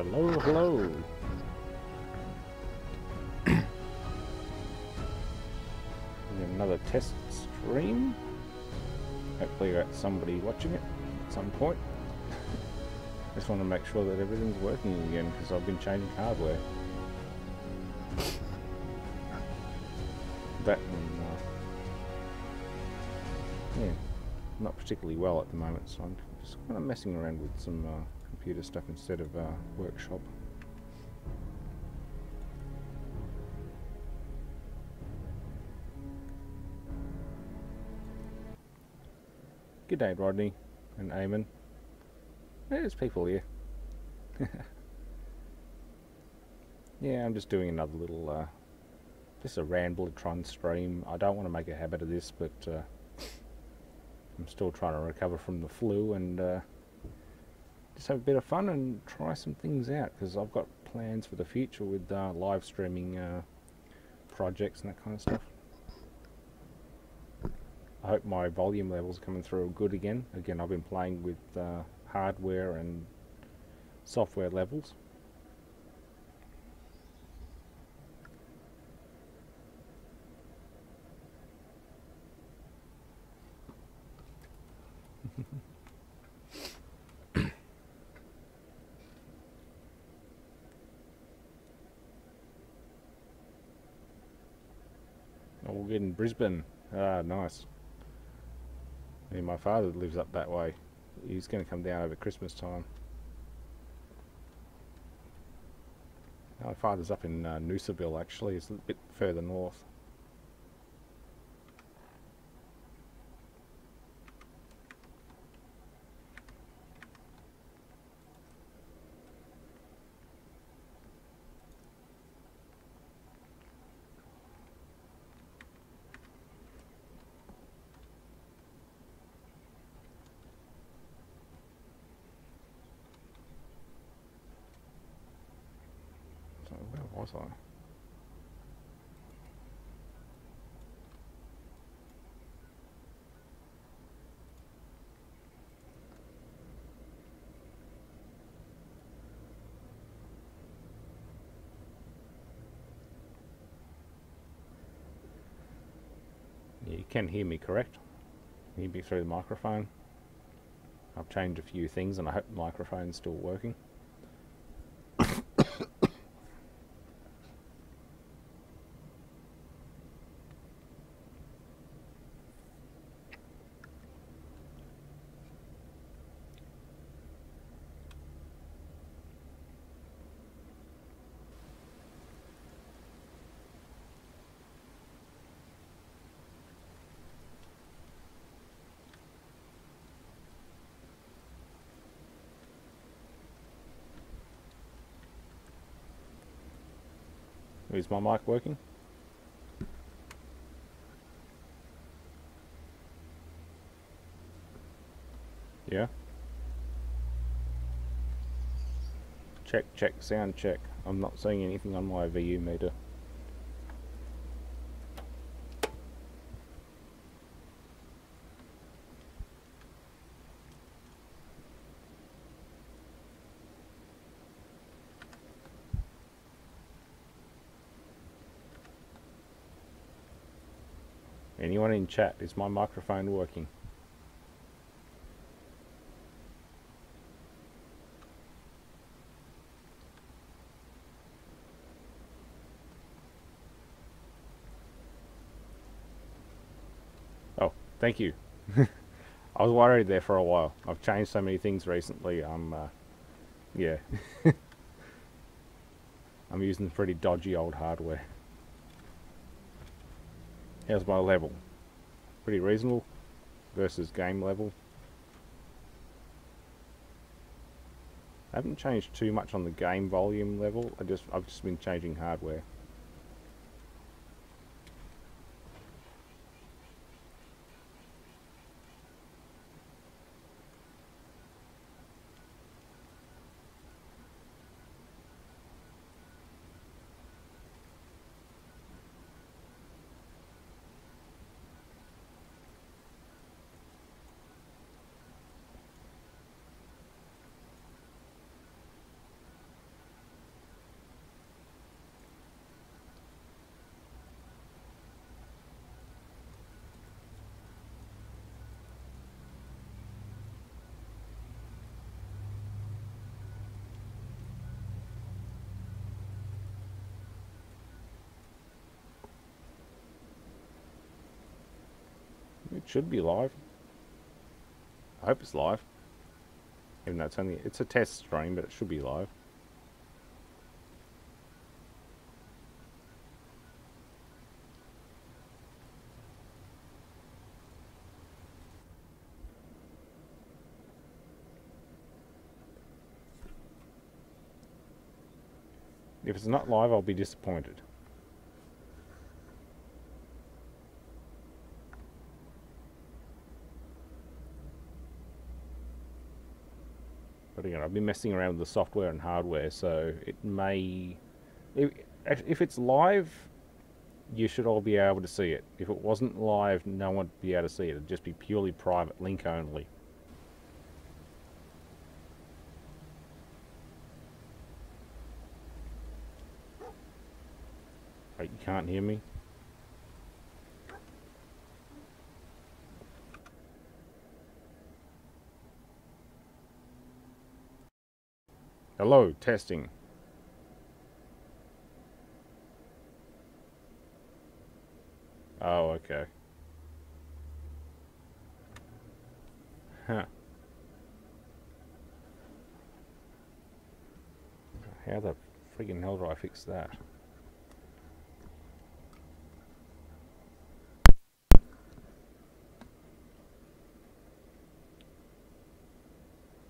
Hello, hello. Another test stream. Hopefully I got somebody watching it at some point. Just want to make sure that everything's working again because I've been changing hardware. That one, yeah, not particularly well at the moment, so I'm just kind of messing around with some computer stuff instead of workshop. G'day Rodney and Eamon. There's people here. Yeah, I'm just doing another little, just a Rambletron stream. I don't want to make a habit of this, but I'm still trying to recover from the flu and just have a bit of fun and try some things out because I've got plans for the future with live streaming projects and that kind of stuff. I hope my volume levels are coming through good again. Again, I've been playing with hardware and software levels. Oh, we're in Brisbane. Ah, nice. Yeah, my father lives up that way. He's going to come down over Christmas time. My father's up in Noosaville, actually. It's a bit further north. So where was I? Yeah, you can hear me, correct? You hear me through the microphone. I've changed a few things and I hope the microphone's still working. Is my mic working? Yeah? Check, check, sound check. I'm not seeing anything on my VU meter. Anyone in chat, is my microphone working? Oh, thank you. I was worried there for a while. I've changed so many things recently. Yeah. I'm using pretty dodgy old hardware. How's my level? Pretty reasonable versus game level. I haven't changed too much on the game volume level. I've just been changing hardware. It should be live. I hope it's live. Even though it's a test stream, but it should be live. If it's not live, I'll be disappointed. But again, I've been messing around with the software and hardware, so it may... If it's live, you should all be able to see it. If it wasn't live, no one would be able to see it. It'd just be purely private, link only. Wait, you can't hear me? Hello, testing. Oh, okay. Huh. How the friggin' hell do I fix that?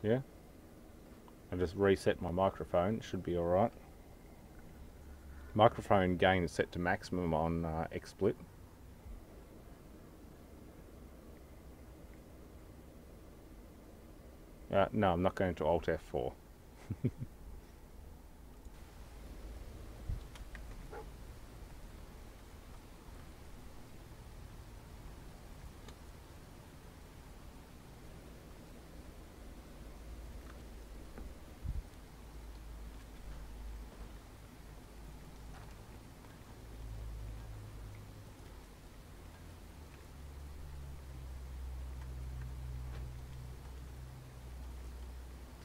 Yeah? I just reset my microphone. It should be alright. Microphone gain is set to maximum on XSplit. No, I'm not going to Alt F4.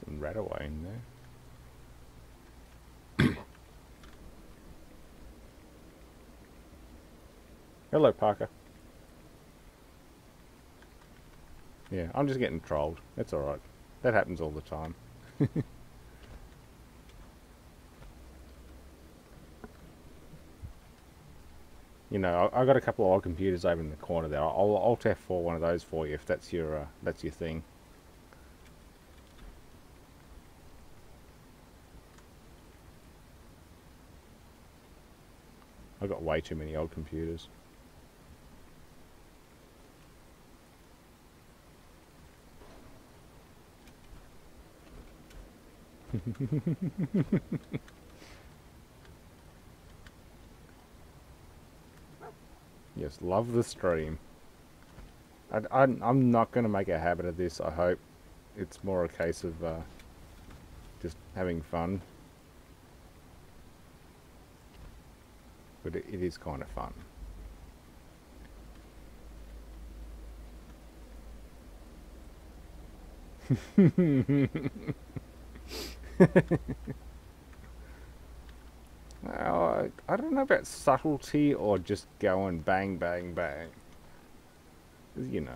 Some rat away in there. Hello, Parker. Yeah, I'm just getting trolled. That's alright. That happens all the time. You know, I got a couple of old computers over in the corner there. I'll Alt F4 one of those for you if that's your thing. I've got way too many old computers. Yes, love the stream. I'm not going to make a habit of this, I hope. It's more a case of just having fun. But it is kind of fun. Well, I don't know about subtlety or just going bang, bang, bang. You know.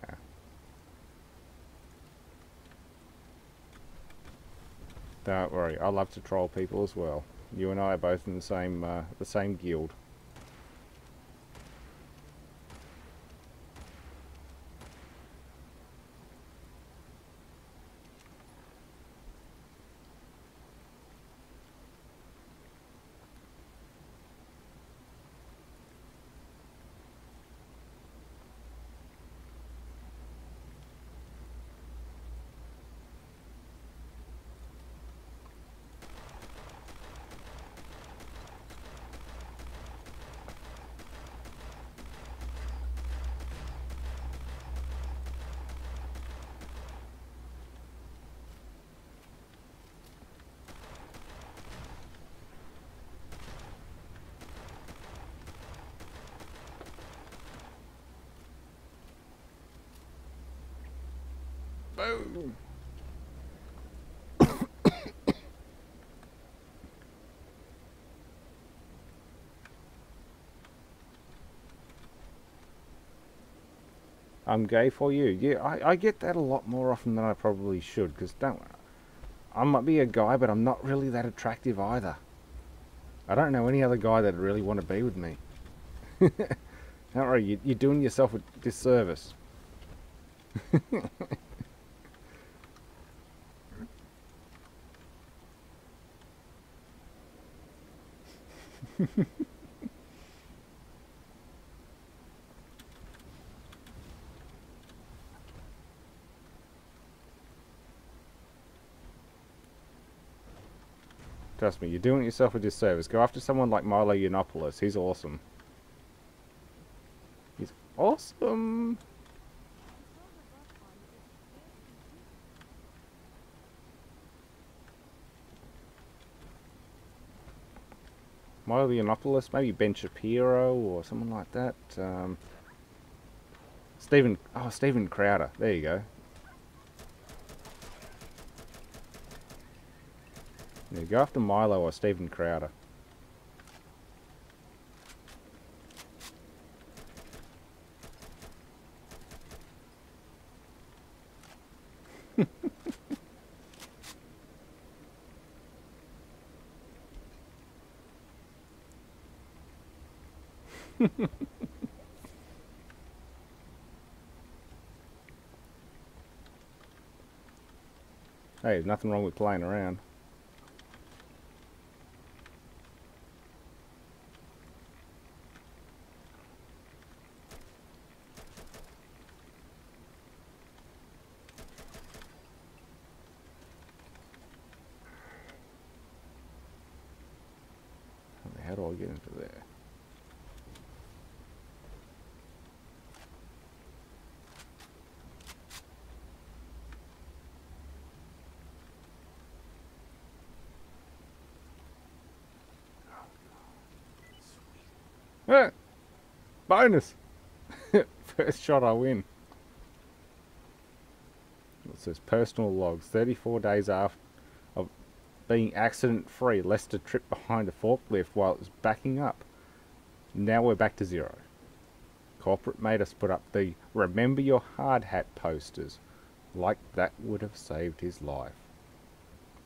Nah. Don't worry, I love to troll people as well. You and I are both in the same guild. Boom! I'm gay for you. Yeah, I get that a lot more often than I probably should, because I might be a guy, but I'm not really that attractive either. I don't know any other guy that'd really want to be with me. Don't worry, you're doing yourself a disservice. Trust me, you're doing yourself a disservice. Go after someone like Milo Yiannopoulos. He's awesome. He's awesome. Milo Yiannopoulos, maybe Ben Shapiro or someone like that. Stephen Crowder. There you go. Yeah, go after Milo or Stephen Crowder. Hey, there's nothing wrong with playing around. How do I get into there? Ah, bonus! First shot I win. It says personal logs. 34 days after of being accident free, Lester tripped behind a forklift while it was backing up. Now we're back to zero. Corporate made us put up the remember your hard hat posters. Like that would have saved his life.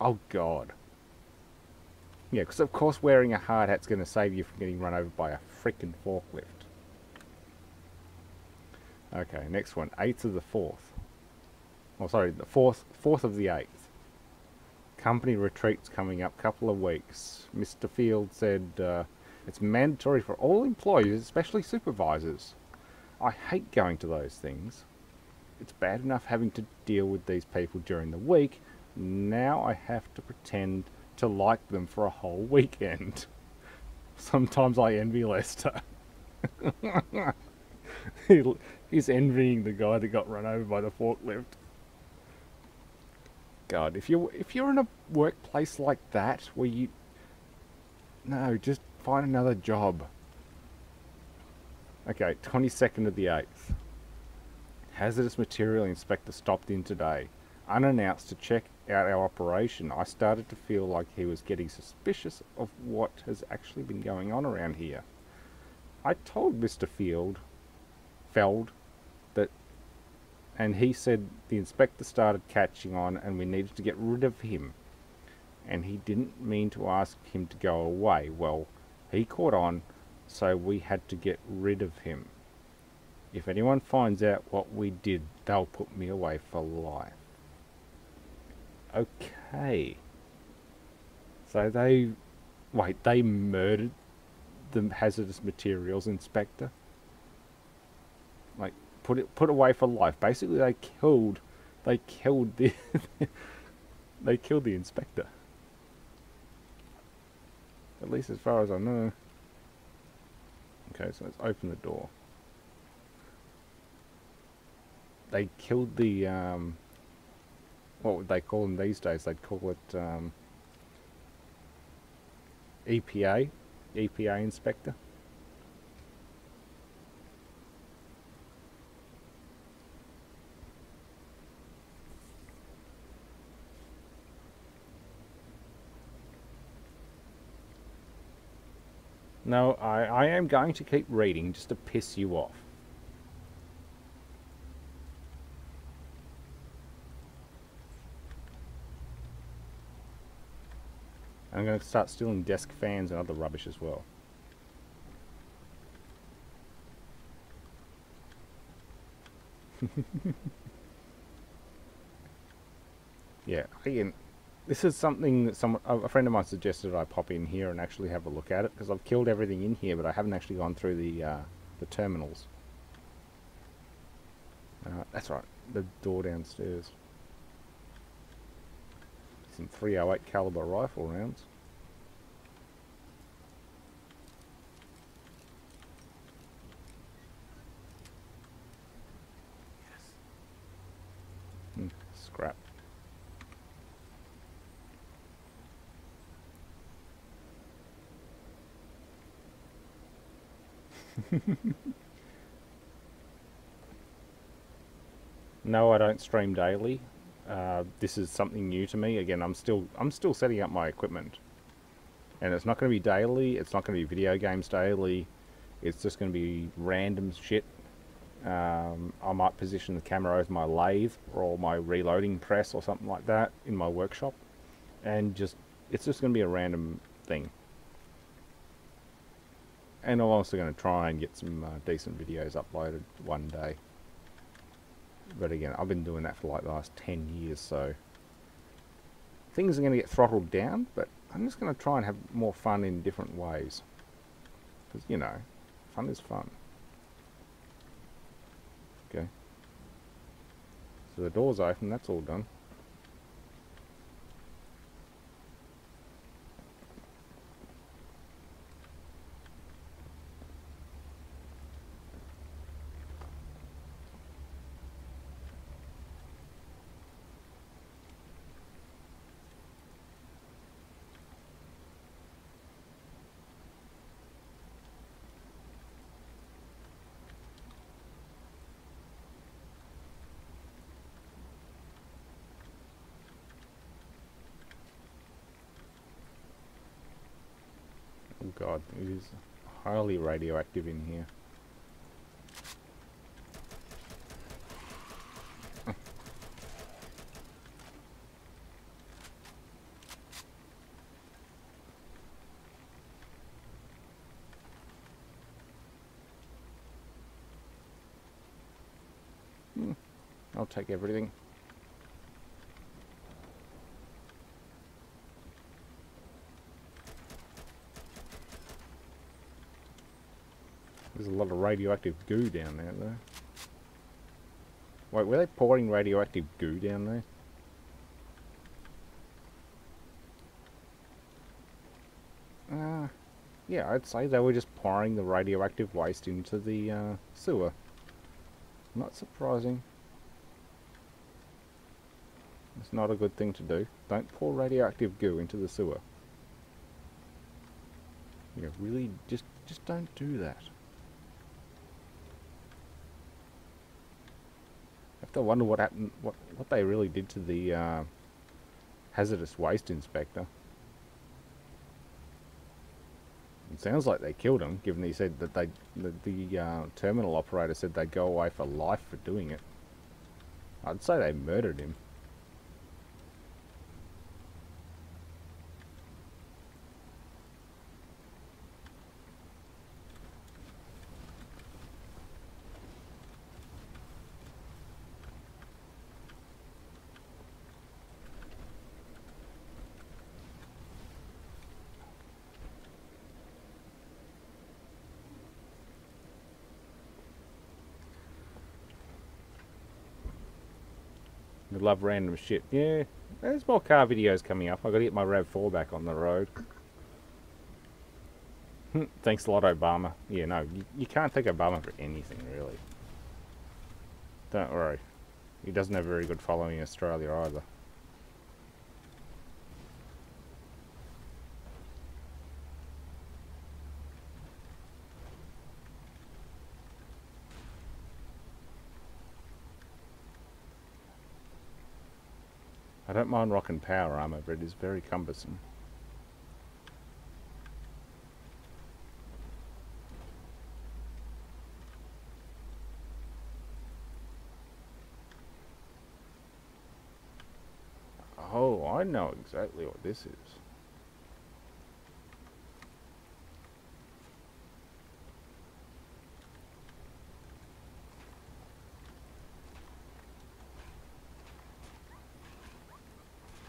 Oh God. Yeah, because of course wearing a hard hat's going to save you from getting run over by a frickin' forklift. Okay, next one. 8th of the 4th. Oh, sorry, the 4th of the 8th. Company retreat's coming up, couple of weeks. Mr. Field said it's mandatory for all employees, especially supervisors. I hate going to those things. It's bad enough having to deal with these people during the week. Now I have to pretend to like them for a whole weekend. Sometimes I envy Lester. He's envying the guy that got run over by the forklift. God, if you're in a workplace like that where no, just find another job. Okay, 22nd of the 8th. Hazardous material inspector stopped in today, unannounced, to check out our operation. I started to feel like he was getting suspicious of what has actually been going on around here. I told Mr. Feld that, and he said the inspector started catching on and we needed to get rid of him. And he didn't mean to ask him to go away. Well, he caught on, so we had to get rid of him. If anyone finds out what we did, they'll put me away for life. Okay. So they murdered the hazardous materials inspector? Like, put away for life. Basically, they killed the they killed the inspector. At least as far as I know. Okay, so let's open the door. They killed the what would they call them these days? They'd call it EPA inspector. No, I am going to keep reading just to piss you off. I'm going to start stealing desk fans and other rubbish as well. Yeah, again, this is something that a friend of mine suggested I pop in here and actually have a look at it, because I've killed everything in here, but I haven't actually gone through the terminals. That's right, the door downstairs. Some 308 caliber rifle rounds. Scrap. No, I don't stream daily. This is something new to me. Again, I'm still setting up my equipment, and it's not going to be daily. It's not going to be video games daily. It's just going to be random shit. I might position the camera over my lathe or my reloading press or something like that in my workshop, and it's just going to be a random thing. And I'm also going to try and get some decent videos uploaded one day. But again, I've been doing that for like the last 10 years, so things are going to get throttled down, but I'm just going to try and have more fun in different ways. Because, you know, fun is fun. Okay. So the door's open, that's all done. Oh god, it is highly radioactive in here. I'll take everything. There's a lot of radioactive goo down there, though. Wait, were they pouring radioactive goo down there? Yeah, I'd say they were just pouring the radioactive waste into the sewer. Not surprising. It's not a good thing to do. Don't pour radioactive goo into the sewer. You really just don't do that. I have to wonder what happened, what they really did to the hazardous waste inspector. It sounds like they killed him, given he said that the terminal operator said they'd go away for life for doing it. I'd say they murdered him. We love random shit. Yeah, there's more car videos coming up. I've got to get my RAV4 back on the road. Thanks a lot, Obama. Yeah, no, you can't thank Obama for anything, really. Don't worry. He doesn't have a very good following in Australia either. I don't mind rocking power armor, but it is very cumbersome. Oh, I know exactly what this is.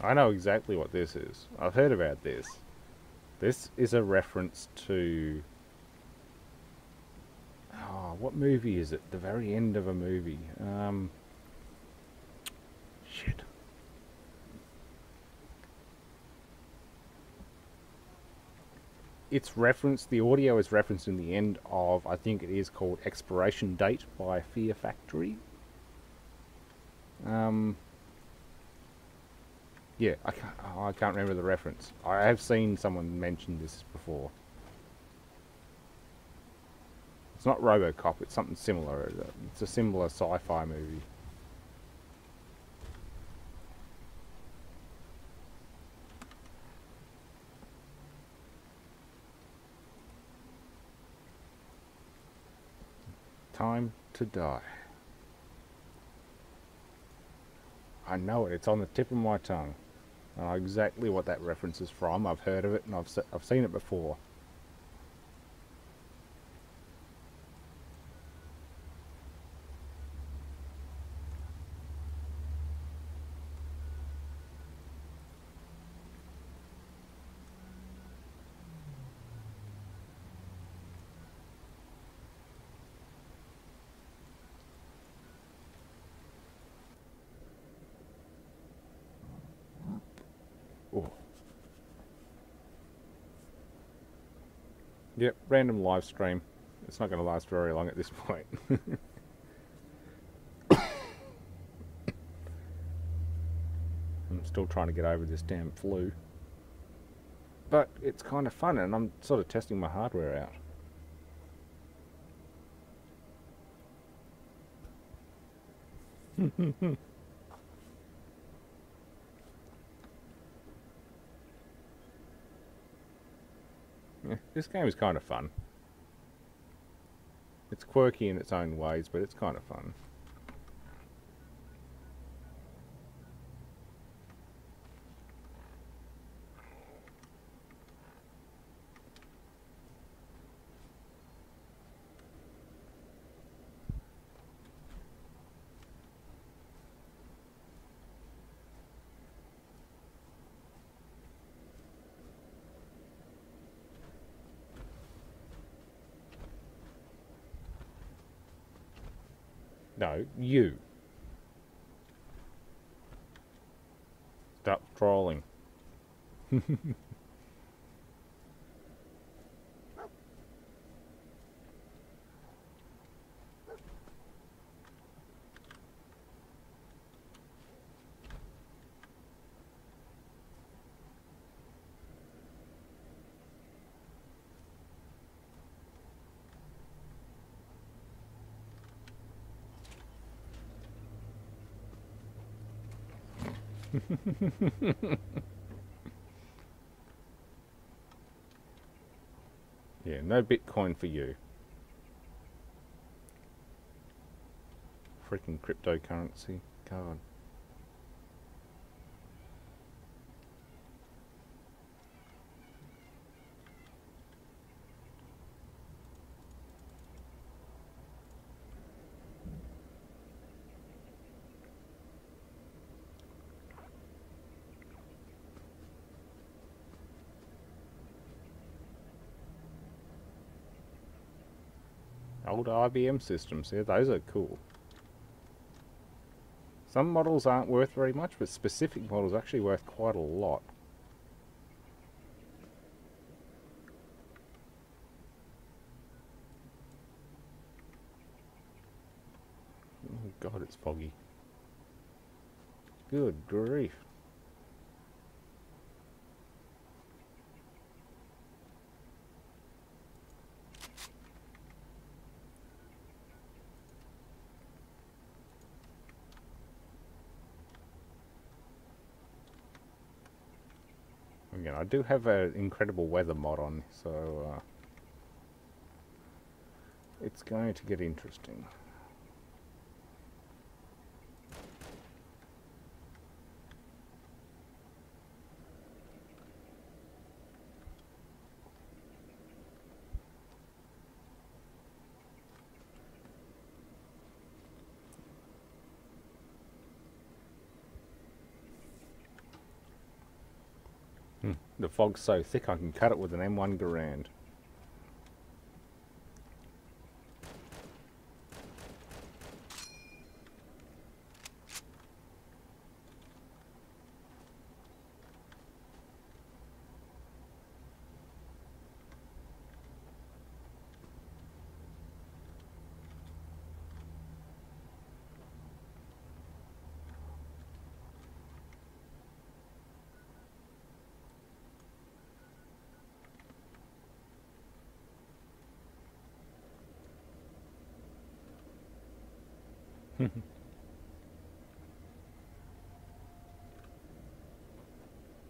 I know exactly what this is. I've heard about this. This is a reference to... Oh, what movie is it? The very end of a movie. Shit. It's referenced, the audio is referenced in the end of, I think it is called Expiration Date by Fear Factory. Yeah, I can't remember the reference. I have seen someone mention this before. It's not RoboCop, it's something similar. It's a similar sci-fi movie. Time to Die. I know it, it's on the tip of my tongue. I know exactly what that reference is from. I've heard of it and I've seen it before. Oh. Yep, random live stream. It's not going to last very long at this point. I'm still trying to get over this damn flu. But it's kind of fun and I'm sort of testing my hardware out. Yeah, this game is kind of fun. It's quirky in its own ways, but it's kind of fun. No, you. Stop trolling. Yeah, no Bitcoin for you. Freaking cryptocurrency. God. Old IBM systems, yeah, those are cool. Some models aren't worth very much, but specific models are actually worth quite a lot. Oh god, it's foggy. Good grief. Again, I do have an incredible weather mod on, so it's going to get interesting. The fog's so thick I can cut it with an M1 Garand.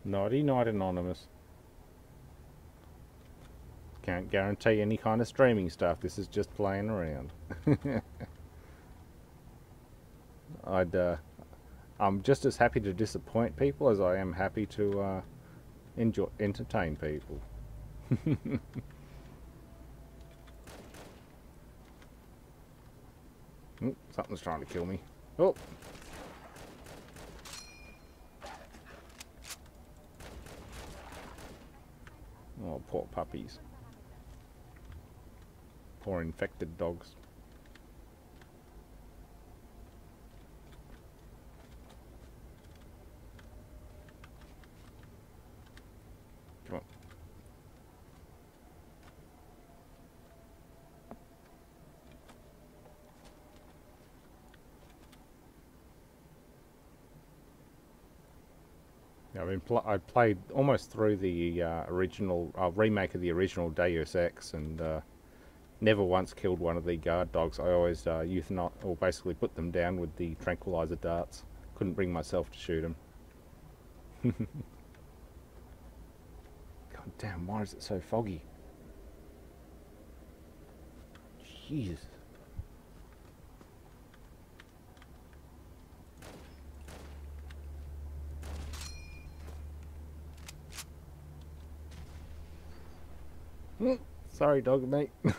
Naughty Night Anonymous. Can't guarantee any kind of streaming stuff. This is just playing around. I'm just as happy to disappoint people as I am happy to entertain people. Something's trying to kill me. Oh! Oh, poor puppies. Poor infected dogs. Come on. I played almost through the original remake of the original Deus Ex, and never once killed one of the guard dogs. I always euthanize, or basically put them down with the tranquilizer darts. Couldn't bring myself to shoot them. God damn! Why is it so foggy? Jeez. Sorry, dog mate. Yeah,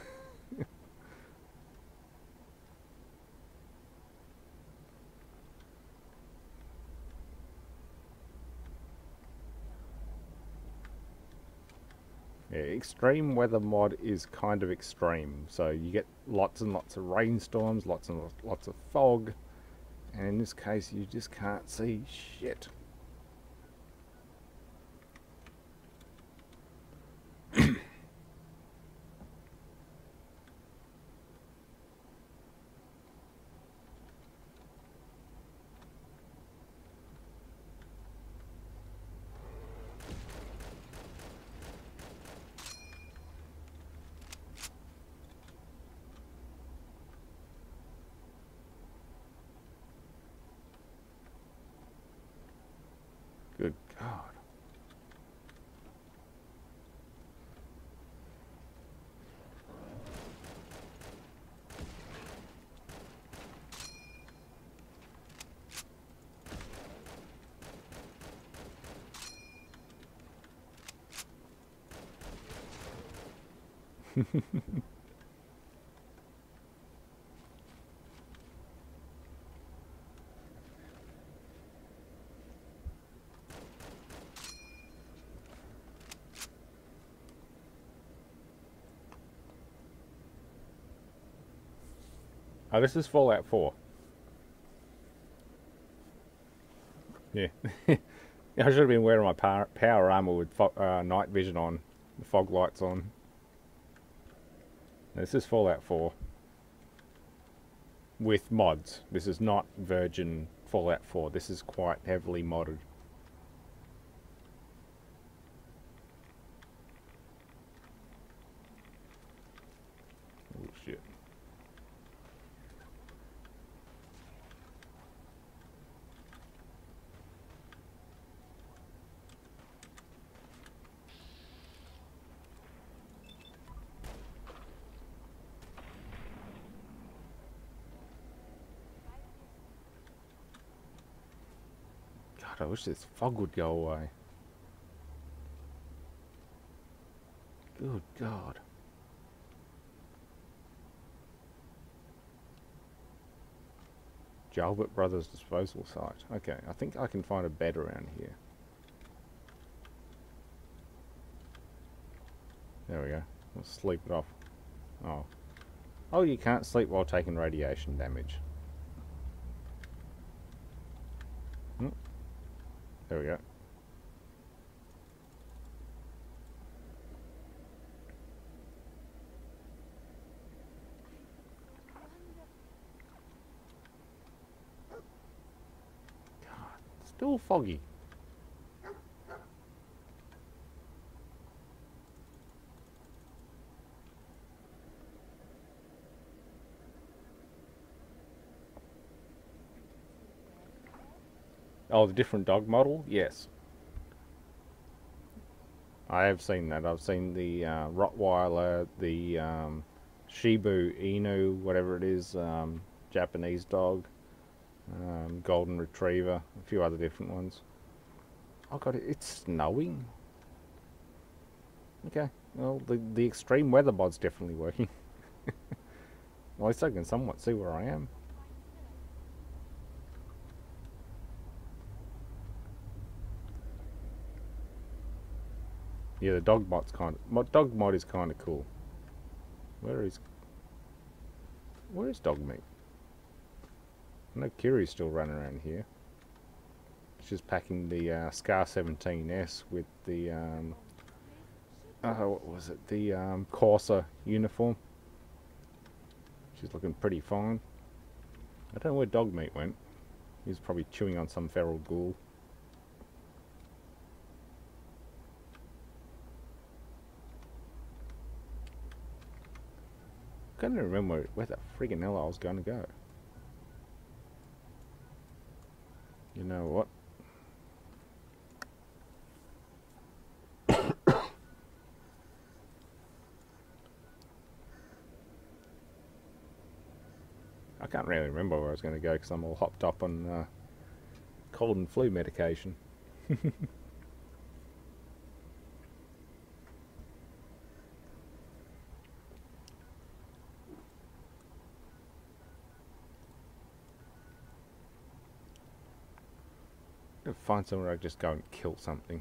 extreme weather mod is kind of extreme. So you get lots and lots of rainstorms, lots and lots of fog, and in this case you just can't see shit. Good God. Oh, this is Fallout 4. Yeah. I should have been wearing my power armor with night vision on, the fog lights on. This is Fallout 4. With mods. This is not virgin Fallout 4. This is quite heavily modded. Oh shit. God, I wish this fog would go away. Good God. Jalbert Brothers disposal site. Okay, I think I can find a bed around here. There we go. Let's sleep it off. Oh. Oh, you can't sleep while taking radiation damage. There we go. Still foggy. Oh, the different dog model? Yes. I have seen that. I've seen the Rottweiler, the Shiba Inu, whatever it is, Japanese dog, Golden Retriever, a few other different ones. Oh god, it's snowing. Okay, well, the extreme weather mod's definitely working. Well, at least I can somewhat see where I am. Yeah, the dog mod is kind of cool. Where is dog meat? I know Kiri's still running around here. She's packing the Scar 17S with the what was it? The Corsa uniform. She's looking pretty fine. I don't know where dog meat went. He's probably chewing on some feral ghoul. I can't remember where the friggin' hell I was going to go. You know what? I can't really remember where I was going to go because I'm all hopped up on cold and flu medication. Find somewhere I just go and kill something.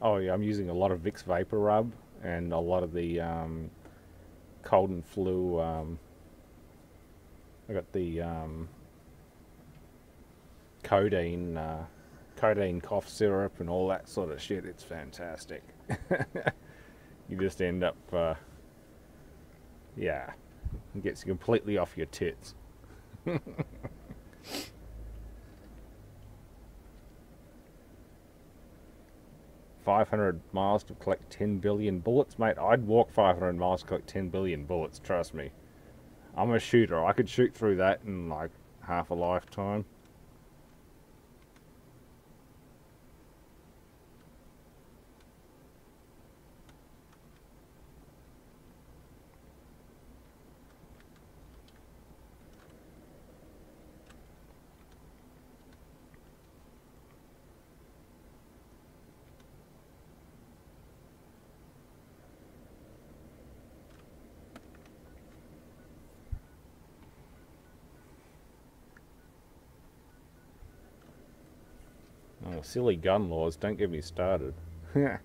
Oh yeah, I'm using a lot of Vicks Vapor Rub and a lot of the cold and flu. I got the codeine cough syrup and all that sort of shit. It's fantastic. You just end up, yeah, it gets you completely off your tits. 500 miles to collect 10 billion bullets, mate. I'd walk 500 miles to collect 10 billion bullets. Trust me. I'm a shooter. I could shoot through that in like half a lifetime. Oh, silly gun laws, don't get me started. Yeah.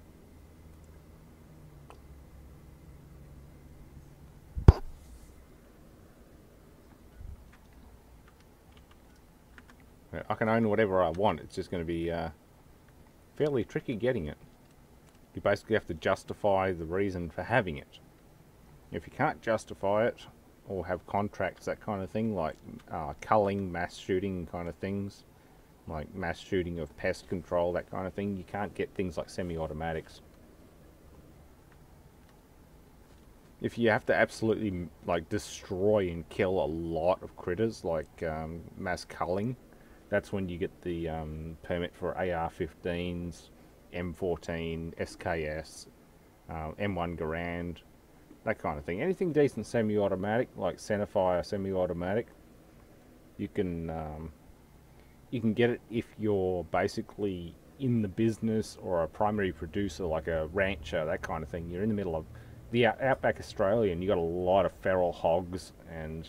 I can own whatever I want, it's just going to be fairly tricky getting it. You basically have to justify the reason for having it. If you can't justify it, or have contracts, that kind of thing, like culling, mass shooting kind of things, like mass shooting of pest control, that kind of thing, you can't get things like semi-automatics. If you have to absolutely like destroy and kill a lot of critters, like mass culling, that's when you get the permit for AR-15s, M14, SKS, M1 Garand, that kind of thing. Anything decent semi-automatic, like centerfire semi-automatic, you can you can get it if you're basically in the business or a primary producer, like a rancher, that kind of thing. You're in the middle of the outback Australia, and you got a lot of feral hogs and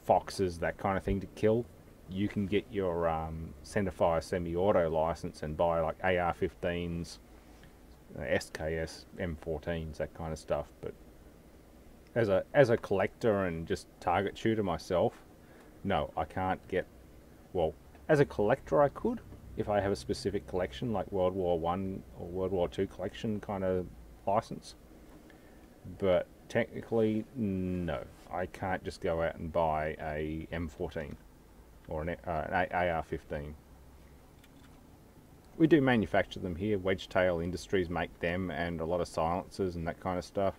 foxes, that kind of thing to kill. You can get your centerfire semi-auto license and buy like AR-15s, SKS M14s, that kind of stuff. But as a collector and just target shooter myself, no, I can't get. Well, as a collector, I could if I have a specific collection, like World War One or World War Two collection kind of license. But technically, no, I can't just go out and buy a M14 or an AR-15. We do manufacture them here. Wedgetail Industries make them and a lot of silencers and that kind of stuff.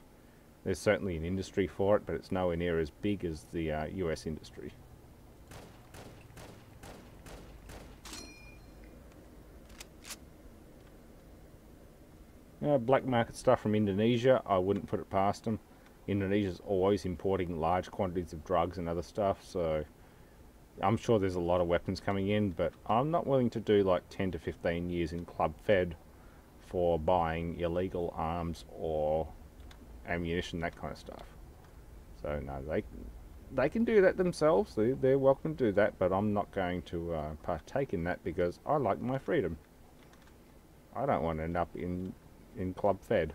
There's certainly an industry for it, but it's nowhere near as big as the US industry. Black market stuff from Indonesia, I wouldn't put it past them. Indonesia's always importing large quantities of drugs and other stuff, so I'm sure there's a lot of weapons coming in, but I'm not willing to do like 10 to 15 years in Club Fed for buying illegal arms or ammunition, that kind of stuff. So no, they can do that themselves. They're welcome to do that, but I'm not going to partake in that because I like my freedom. I don't want to end up in Club Fed.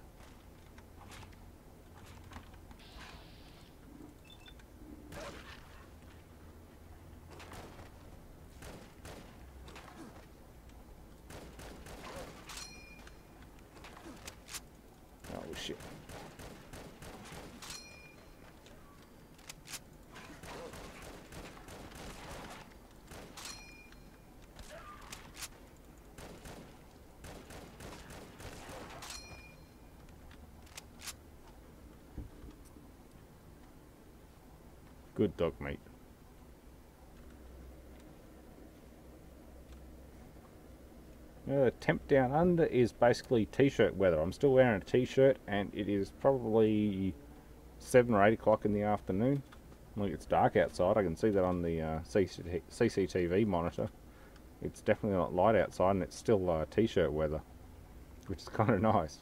Oh shit. Good dog meat. Temp down under is basically t-shirt weather. I'm still wearing a t-shirt and it is probably 7 or 8 o'clock in the afternoon. Look, it's dark outside. I can see that on the CCTV monitor. It's definitely not light outside and it's still t-shirt weather, which is kind of nice.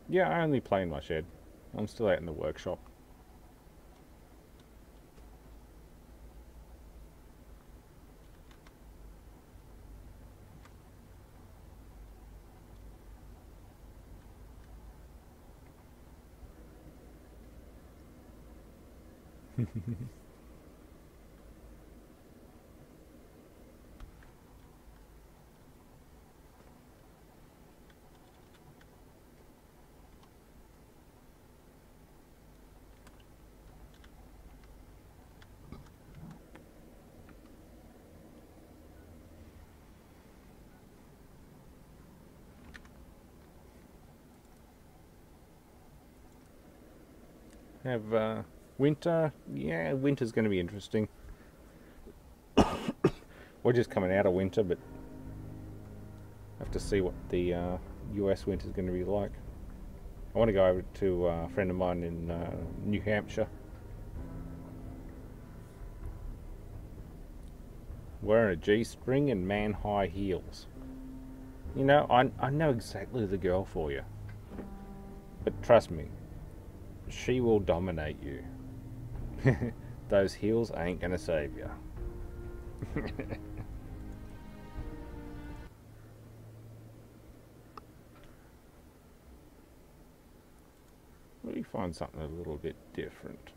Yeah, I only play in my shed. I'm still out in the workshop. Have winter. Yeah, winter's going to be interesting. We're just coming out of winter, but have to see what the US winter's going to be like. I want to go over to a friend of mine in New Hampshire. Wearing a G-string and man-high heels. You know, I know exactly the girl for you. But trust me, she will dominate you. Those heels ain't gonna save you. Let me find something a little bit different.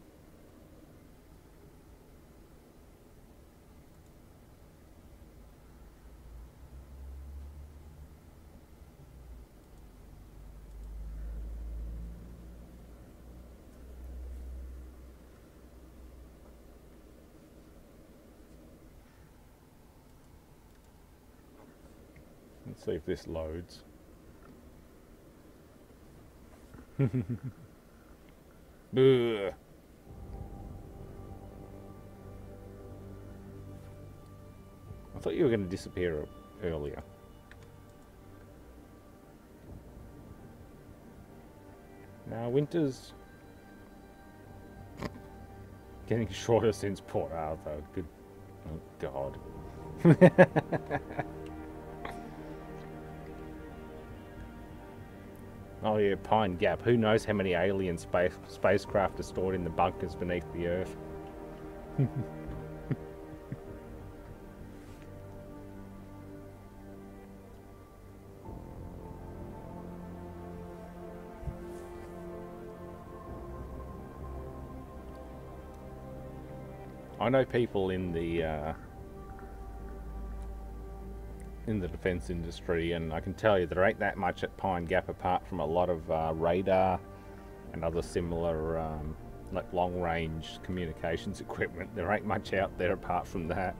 Let's see if this loads. Ugh. I thought you were going to disappear earlier. Now, winter's getting shorter since Port Arthur. Good. Oh, God. Oh, yeah, Pine Gap. Who knows how many alien spacecraft are stored in the bunkers beneath the Earth? I know people in the defence industry, and I can tell you there ain't that much at Pine Gap apart from a lot of radar and other similar like long-range communications equipment. There ain't much out there apart from that.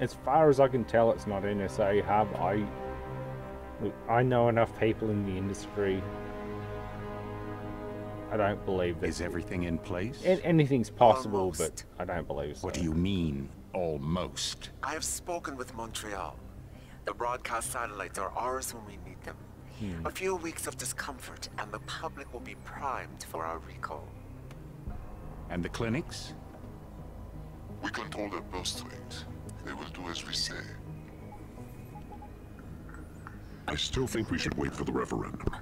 As far as I can tell, it's not an NSA hub. I know enough people in the industry. I don't believe that. Is everything in place? Anything's possible, Almost. but I don't believe so. What do you mean, almost? I have spoken with Montreal. The broadcast satellites are ours when we need them. A few weeks of discomfort, and the public will be primed for our recall. And the clinics? We control their purse strings. They will do as we say. I still think we should wait for the referendum.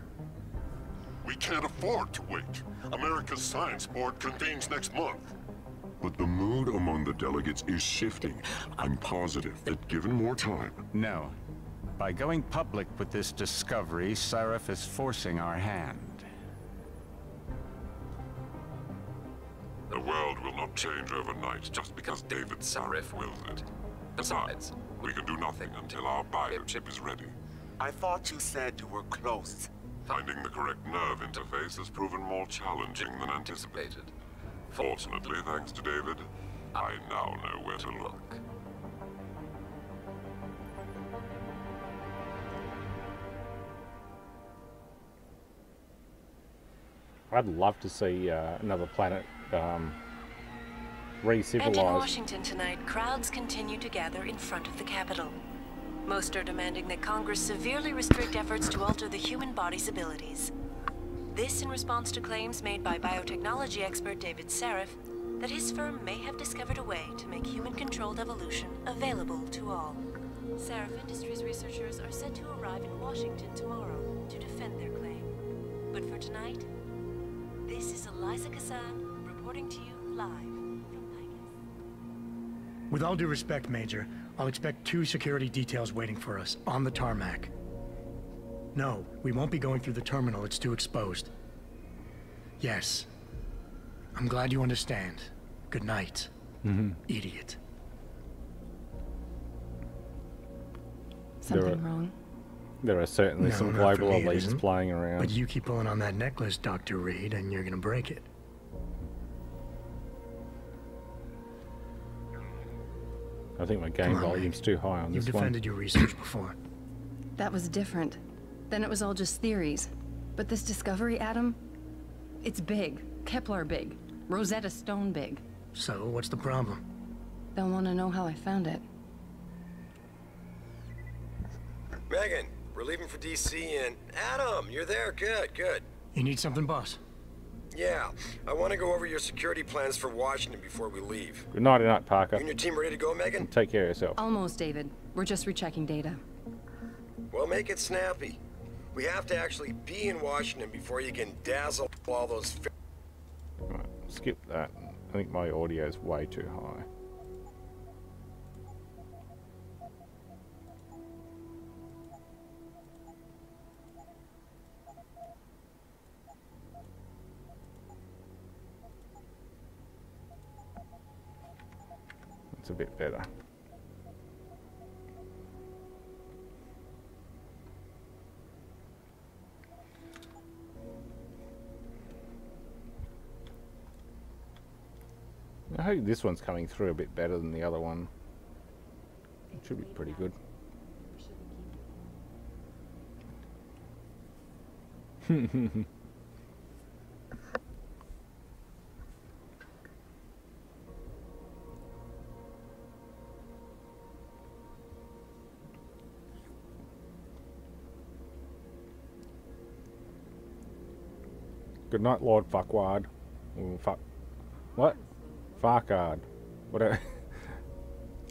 We can't afford to wait. America's Science Board convenes next month. But the mood among the delegates is shifting. I'm positive that given more time... No. By going public with this discovery, Sarif is forcing our hand. The world will not change overnight just because David Sarif wills it. Besides, we can do nothing until our biochip is ready. I thought you said you were close. Finding the correct nerve interface has proven more challenging than anticipated. Fortunately, thanks to David, I now know where to look. I'd love to see another planet re-civilized. And in Washington tonight, crowds continue to gather in front of the Capitol. Most are demanding that Congress severely restrict efforts to alter the human body's abilities. This in response to claims made by biotechnology expert David Sarif that his firm may have discovered a way to make human-controlled evolution available to all. Sarif Industries researchers are set to arrive in Washington tomorrow to defend their claim. But for tonight, this is Eliza Kassan reporting to you live from Vegas. With all due respect, Major, I'll expect 2 security details waiting for us on the tarmac. No, we won't be going through the terminal. It's too exposed. Yes. I'm glad you understand. Good night, idiot. Something wrong? There are certainly No, some not for global me, it elites isn't. playing around. But you keep pulling on that necklace, Dr. Reed, and you're gonna break it. I think my game Come on, volume's Meg. too high on You've this one. defended your research before. That was different. Then it was all just theories. But this discovery, Adam, it's big. Kepler big. Rosetta Stone big. So, what's the problem? They'll want to know how I found it. Megan, we're leaving for DC and... Adam, you're there. Good, good. You need something, boss? Yeah, I want to go over your security plans for Washington before we leave. Good night, night, Parker. You and your team ready to go, Megan? Take care of yourself. Almost, David. We're just rechecking data. Well, make it snappy. We have to actually be in Washington before you can dazzle all those... Right, skip that. I think my audio's way too high. It's a bit better. I hope this one's coming through a bit better than the other one. It should be pretty good. Good night, Lord Fuckwad. Or fuck. What? Farquard. Whatever.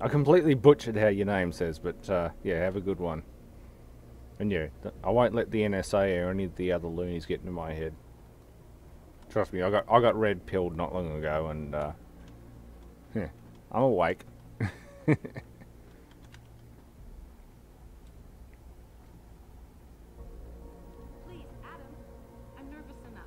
I completely butchered how your name says, but yeah, have a good one. And yeah, I won't let the NSA or any of the other loonies get into my head. Trust me, I got red pilled not long ago, and yeah, I'm awake. Please, Adam. I'm nervous enough.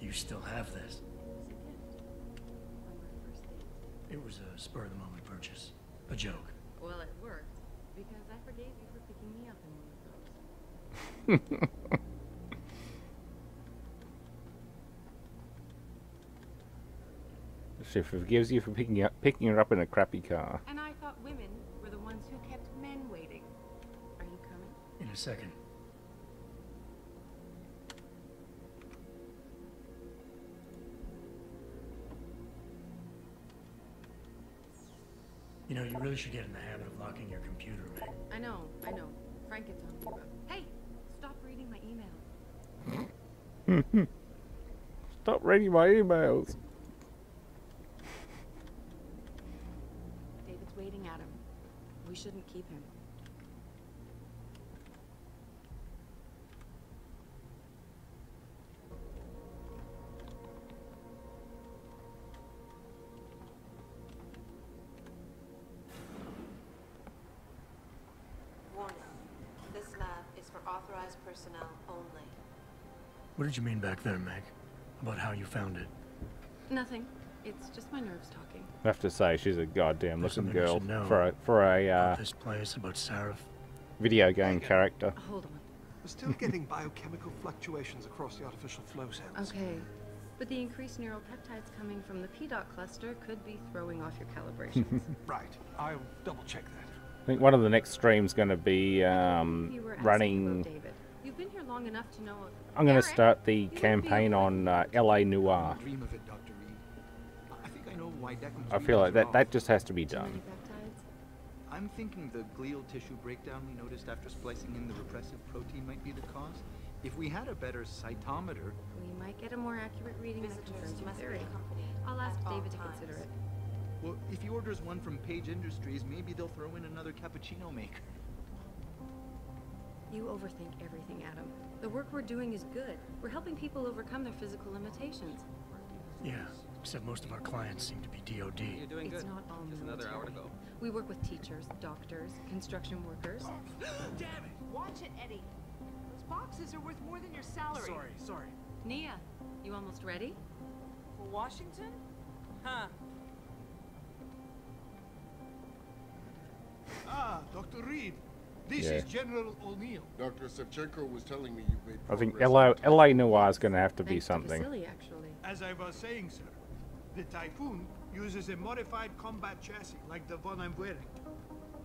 You still have this? It was a spur-of-the-moment purchase. A joke. Well, it worked, because I forgave you for picking me up in one of those. She forgives you for picking her up in a crappy car. And I thought women were the ones who kept men waiting. Are you coming? In a second. You know, you really should get in the habit of locking your computer, Meg. I know. Frank gets on me about. Hey, stop reading my emails. Stop reading my emails. David's waiting, Adam. We shouldn't keep him. Warning. This lab is for authorized personnel only. What did you mean back there, Meg? About how you found it? Nothing. It's just my nerves talking. I have to say, she's a goddamn There's looking something I girl should know for a about this place, about Sarif. video game character. Hold on. We're still getting biochemical fluctuations across the artificial flow cells. Okay. But the increased neural peptides coming from the PDOT cluster could be throwing off your calibrations. Right. I'll double check that. I think one of the next streams going to be You were asking running. about David. You've been here long enough to know. I'm going to Eric, start the you would be campaign on LA Noir. Dream of it, Dr. Reed. I think I know why Declan's I feel like readers are that off. just has to be Too many done. peptides? I'm thinking the glial tissue breakdown we noticed after splicing in the repressive protein might be the cause. If we had a better cytometer... We might get a more accurate reading that Visitors confirms your must be theory. accompanied I'll ask at all David to times. consider it. Well, if he orders one from Page Industries, maybe they'll throw in another cappuccino maker. You overthink everything, Adam. The work we're doing is good. We're helping people overcome their physical limitations. Yeah, except most of our clients seem to be DOD. You're doing It's good. not all Just another hour to military. go. We work with teachers, doctors, construction workers. Damn it! Watch it, Eddie. Those boxes are worth more than your salary. Sorry. Nia, you almost ready? For Washington? Huh. Ah, Dr. Reed. This Yeah. is General O'Neill. Dr. Sevchenko was telling me you've made I think progress. LA Noir is going to have to be Thanks to something. Vasily, actually. As I was saying, sir, the Typhoon uses a modified combat chassis like the one I'm wearing.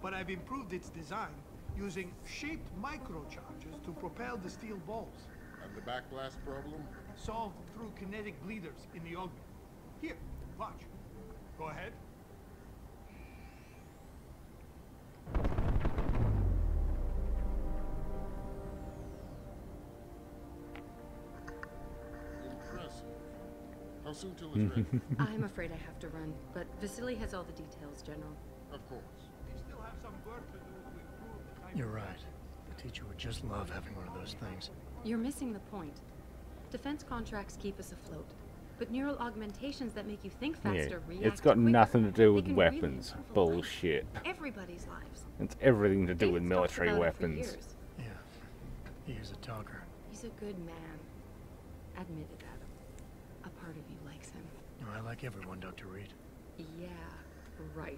But I've improved its design using shaped microcharges to propel the steel balls. And the backblast problem? Solved through kinetic bleeders in the augment. Here, watch. Go ahead. Impressive. How soon till it's ready? I'm afraid I have to run, but Vasily has all the details, General. Of course. We still have some work to do to improve the time. You're right. The teacher would just love having one of those things. You're missing the point. Defense contracts keep us afloat, but neural augmentations that make you think Yeah, faster react it's got quicker. nothing to do They with can really weapons. improve life. Bullshit. Everybody's lives. It's everything to do with David's talked military about it for weapons. years. Yeah, he is a talker. He's a good man. Admit it, Adam. A part of you likes him. No, I like everyone, Dr. Reed. Yeah, right.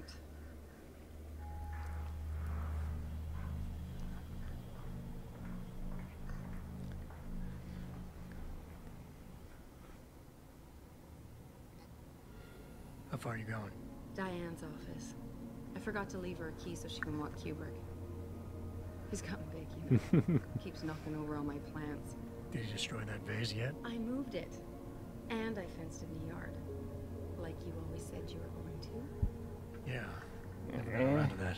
far are you going? Diane's office. I forgot to leave her a key so she can walk Kubrick. He's gotten big, you know. Keeps knocking over all my plants. Did you destroy that vase yet? I moved it. And I fenced in the yard. Like you always said you were going to. Yeah. Never got around to that.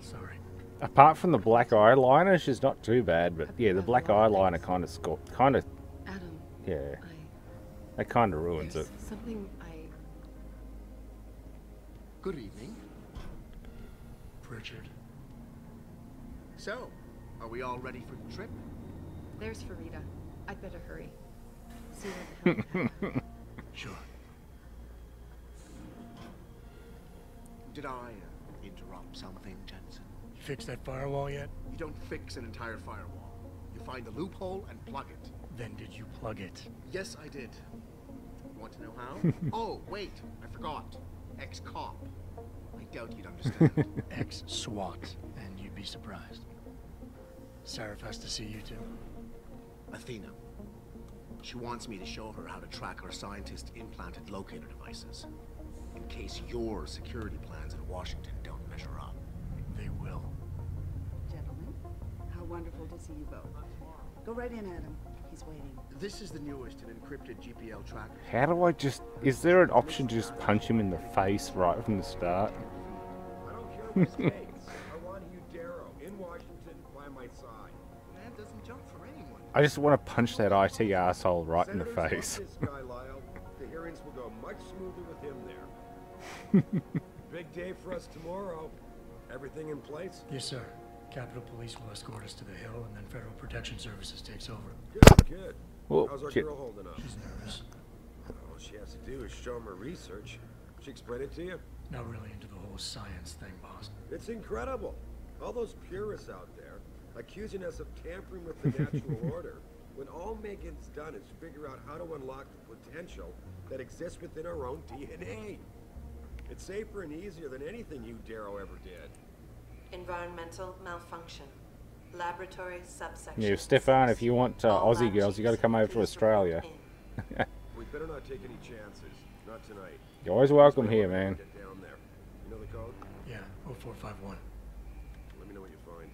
Sorry. Apart from the black eyeliner, she's not too bad, but yeah, the black eyeliner kind of Adam. Yeah. That kind of ruins it. Something Good evening. Pritchard. So, are we all ready for the trip? There's Farida. I'd better hurry. See what the hell happened. Sure. Did I interrupt something, Jensen? You fixed that firewall yet? You don't fix an entire firewall. You find the loophole and plug it. Then did you plug it? Yes, I did. Want to know how? Oh, wait, I forgot. Ex-cop. I doubt you'd understand. Ex-SWAT, and you'd be surprised. Sarif has to see you too. Athena. She wants me to show her how to track our scientist-implanted locator devices. In case your security plans in Washington don't measure up. They will. Gentlemen, how wonderful to see you both. Go right in, Adam. He's waiting. This is the newest and encrypted GPL tracker. How do I just... Is there an option to just punch him in the face right from the start? I don't care what mistakes. I want you, Darrow, in Washington by my side. Man doesn't jump for anyone. I just want to punch that IT asshole right in the Senators face. love this guy, Lyle. The hearings will go much smoother with him there. Big day for us tomorrow. Everything in place? Yes, sir. Capitol Police will escort us to the Hill, and then Federal Protection Services takes over. Good, good. Whoa, How's our shit. girl holding up? She's nervous. All she has to do is show him her research. She explain it to you? Not really into the whole science thing, boss. It's incredible. All those purists out there accusing us of tampering with the natural order, when all Megan's done is figure out how to unlock the potential that exists within our own DNA. It's safer and easier than anything you, Darrow, ever did. Environmental malfunction. Laboratory subsection. Yeah, Stefan, if you want Aussie girls, you got to come over to Australia. We better not take any chances. Not tonight. You're always welcome here, man. Get down there. You know the code? Yeah, 0451. Let me know what you find.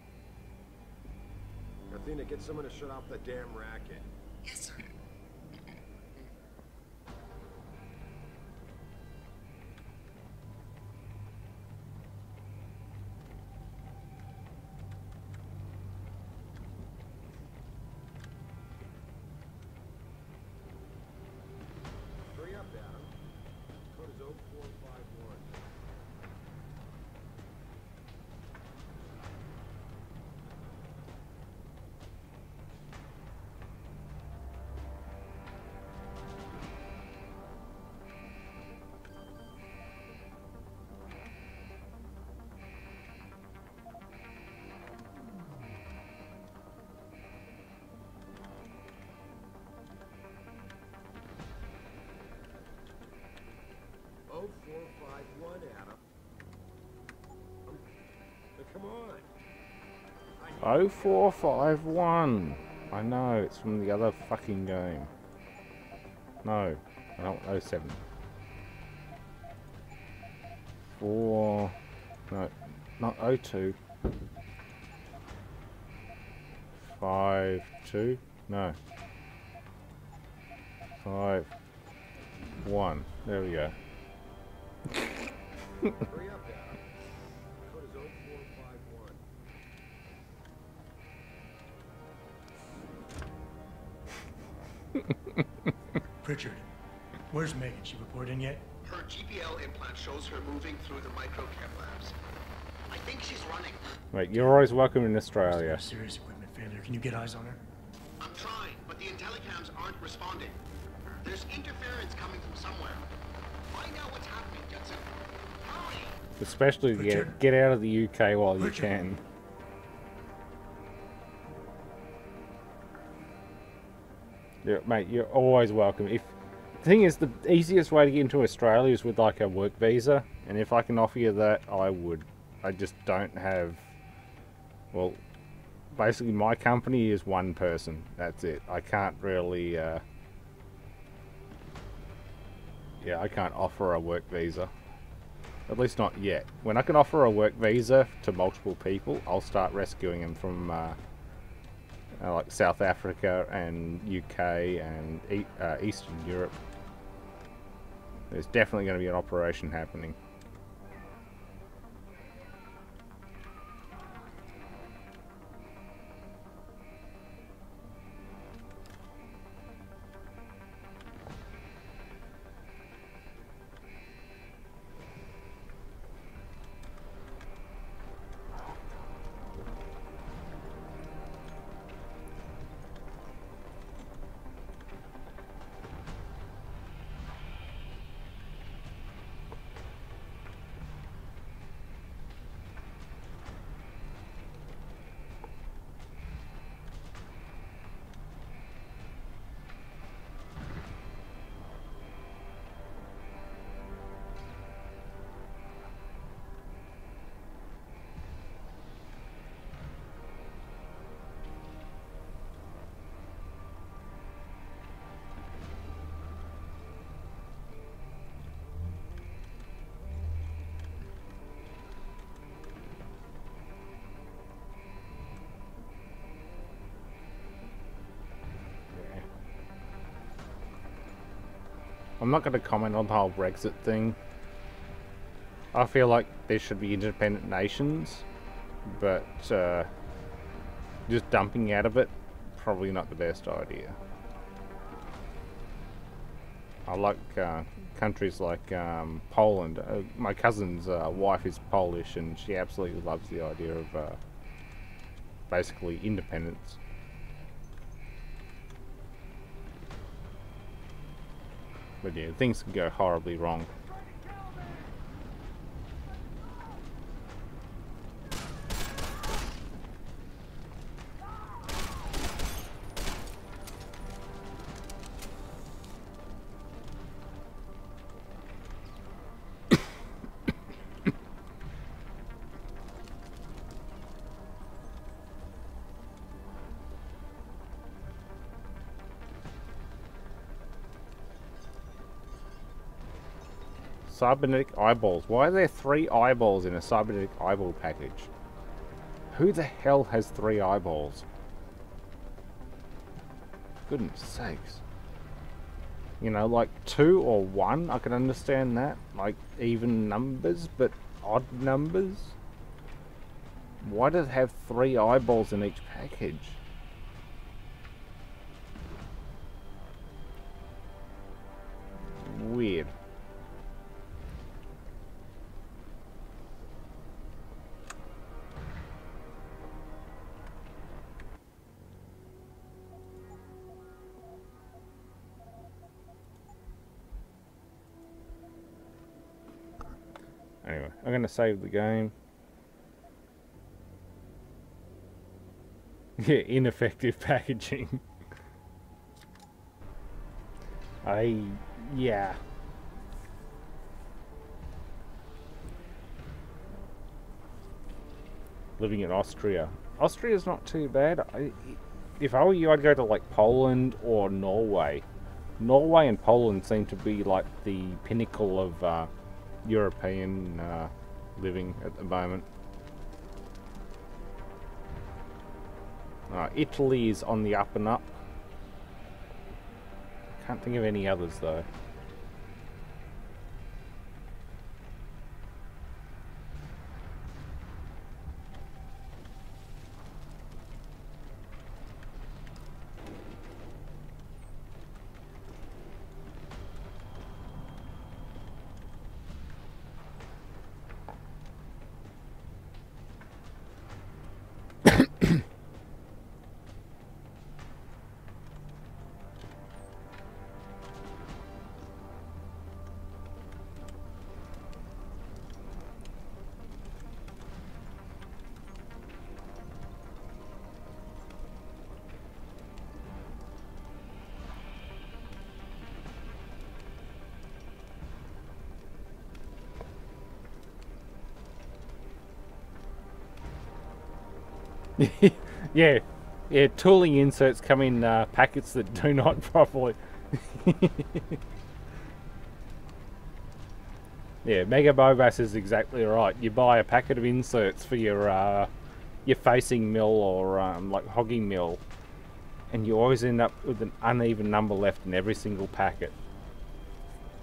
Athena, get someone to shut off the damn racket. Yes, sir. Hurry up, Adam. Code is 0451. Oh, 0451, Adam. Come on. 0451. I know, it's from the other fucking game. No, I don't want 07. 4. No, not 02. 52. No. 5. 1. There we go. Hurry up, Adam. Code is 0451. Pritchard, where's Megan? She report in yet? Her GPL implant shows her moving through the microchem labs. I think she's running. Wait, you're always welcome in Must have been Australia. a serious equipment failure. Can you get eyes on her? I'm trying, but the intellicams aren't responding. There's interference coming from somewhere. Find out what's happening, Jensen. Hurry! Especially get out of the UK while you can. Yeah, mate, you're always welcome. If the thing is, the easiest way to get into Australia is with like a work visa, and if I can offer you that, I would. I just don't have. Well, basically, my company is one person. That's it. I can't really. Yeah, I can't offer a work visa. At least not yet. When I can offer a work visa to multiple people, I'll start rescuing them from like South Africa and UK and Eastern Europe. There's definitely going to be an operation happening. I'm not going to comment on the whole Brexit thing. I feel like there should be independent nations, but just dumping out of it, probably not the best idea. I like countries like Poland. My cousin's wife is Polish, and she absolutely loves the idea of basically independence. But yeah, things can go horribly wrong. Cybernetic eyeballs. Why are there 3 eyeballs in a cybernetic eyeball package? Who the hell has 3 eyeballs? Goodness sakes. You know, like 2 or 1, I can understand that. Like even numbers, but odd numbers? Why does it have 3 eyeballs in each package? Weird. Anyway, I'm going to save the game. Yeah, ineffective packaging. Yeah. Living in Austria. Austria's not too bad. If I were you, I'd go to like Poland or Norway. Norway and Poland seem to be like the pinnacle of European living at the moment. Italy is on the up and up. Can't think of any others though. Yeah, tooling inserts come in packets that do not properly. Yeah, Mega Bobass is exactly right. You buy a packet of inserts for your facing mill or like hogging mill, and you always end up with an uneven number left in every single packet.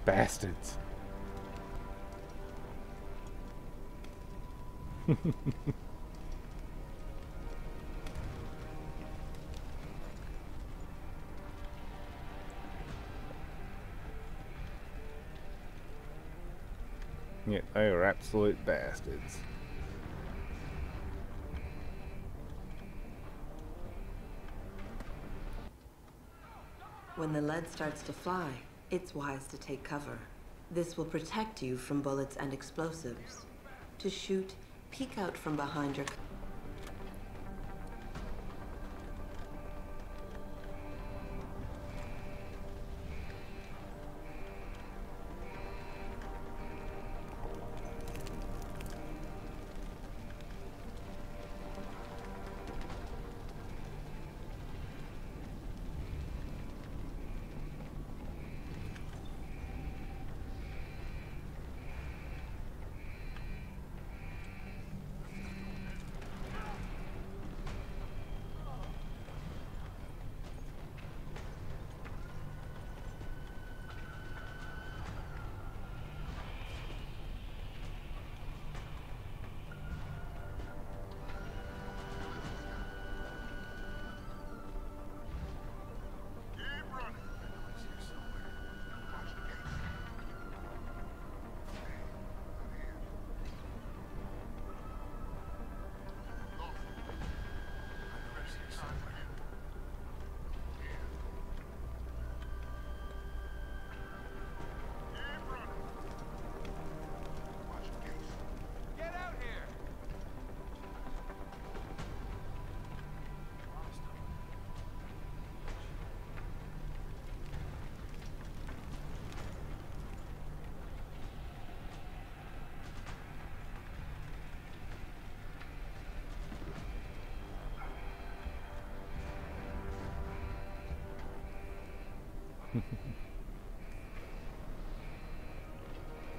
Bastards. Yeah, they are absolute bastards. When the lead starts to fly, it's wise to take cover. This will protect you from bullets and explosives. To shoot, peek out from behind your...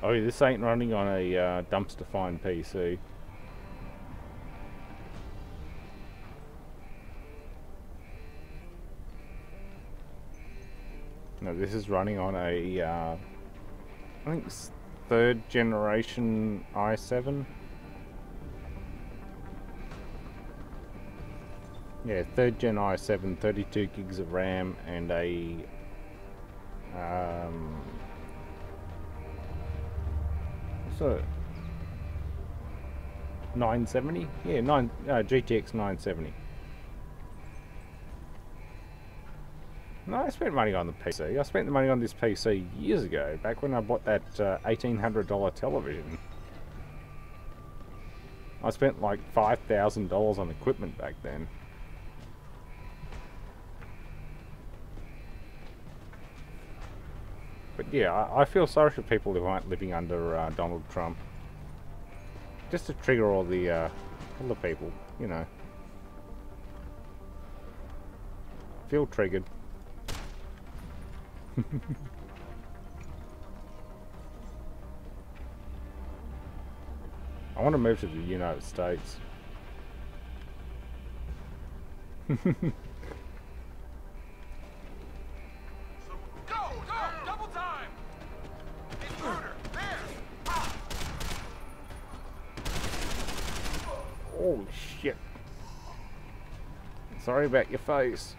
Oh, this ain't running on a dumpster find PC. No, this is running on a, I think it's 3rd generation i7. Yeah, 3rd gen i7, 32 gigs of RAM, and a so 970? Yeah, GTX 970. No, I spent money on the PC. I spent the money on this PC years ago, back when I bought that $1,800 television. I spent like $5,000 on equipment back then. But yeah, I feel sorry for people who aren't living under Donald Trump. Just to trigger all the people, you know. Feel triggered. I want to move to the United States. Oh shit. Sorry about your face.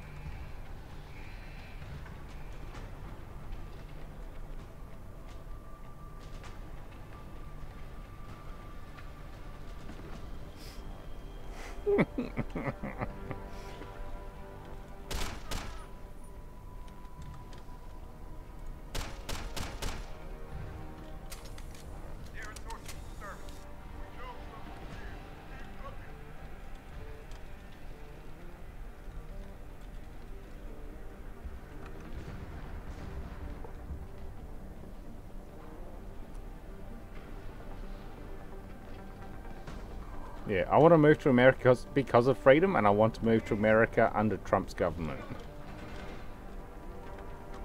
Yeah, I want to move to America because of freedom, and I want to move to America under Trump's government.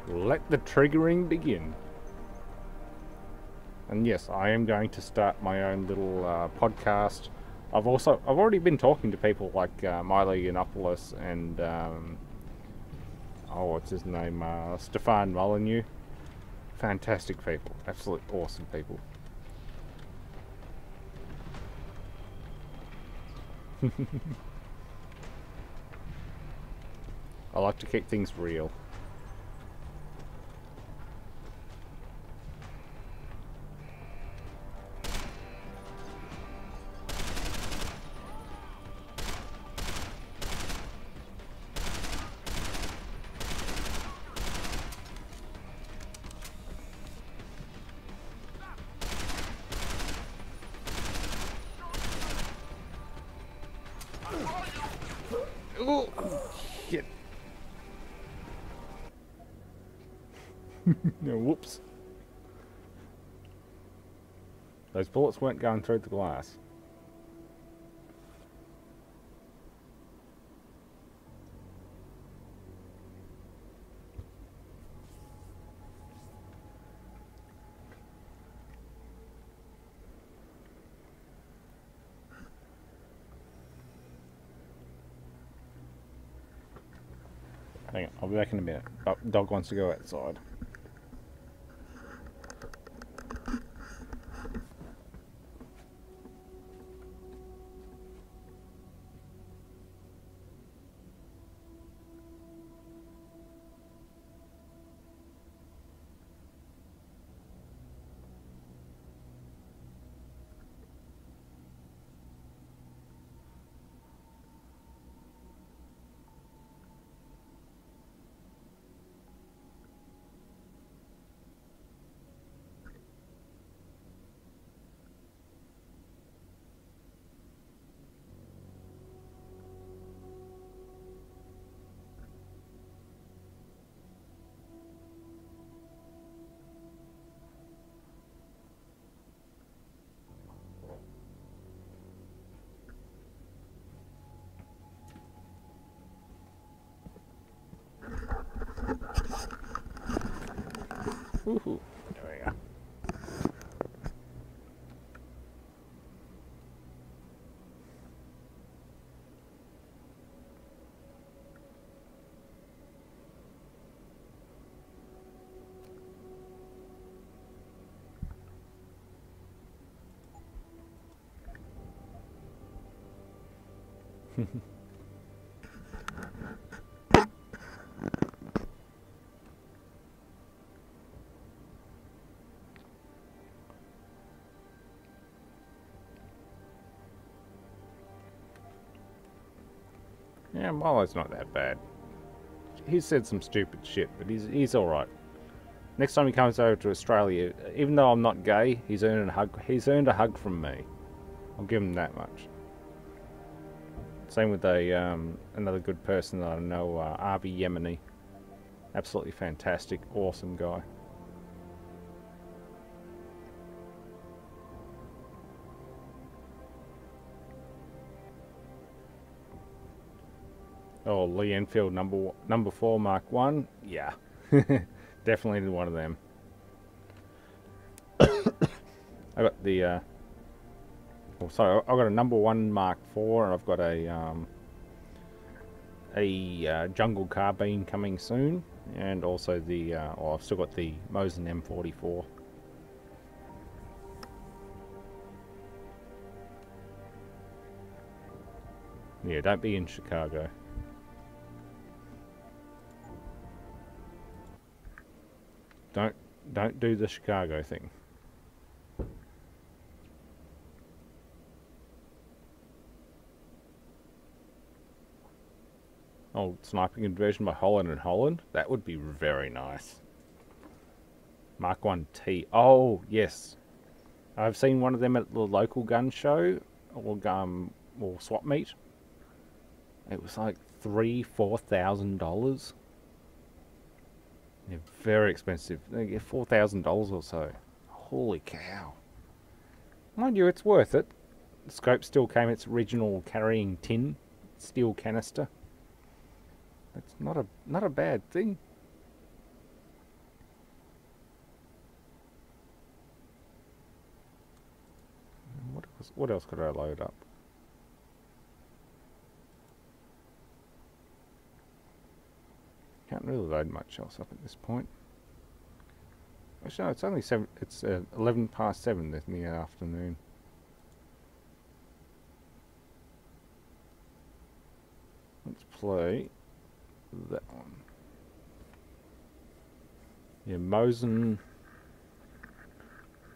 Let the triggering begin. And yes, I am going to start my own little podcast. I've already been talking to people like Milo Yiannopoulos and what's his name, Stefan Molyneux. Fantastic people, absolute awesome people. I like to keep things real. Oh, shit. No, whoops. Those bullets weren't going through the glass. Hang on, I'll be back in a minute. Oh, dog wants to go outside. Woohoo. There we go. Yeah, Milo's not that bad. He's said some stupid shit, but he's all right. Next time he comes over to Australia, even though I'm not gay, he's earned a hug. He's earned a hug from me. I'll give him that much. Same with another good person that I know, Avi Yemeni. Absolutely fantastic, awesome guy. Oh, Lee Enfield number 4 Mark 1. Yeah, definitely one of them. I got the I've got a number 1 Mark 4, and I've got a jungle carbine coming soon, and also the I've still got the Mosin M44. Yeah, don't be in Chicago. Don't do the Chicago thing. Oh, sniping inversion by Holland and Holland? That would be very nice. Mark 1T. Oh, yes. I've seen one of them at the local gun show or swap meet. It was like $3,000-$4,000. They're very expensive. They get $4,000 or so. Holy cow. Mind you, it's worth it. The scope still came its original carrying tin, steel canister. That's not a bad thing. What else could I load up? Can't really load much else up at this point. Actually, no, it's only 7. It's 11 past 7 in the afternoon. Let's play that one. Yeah, Mosin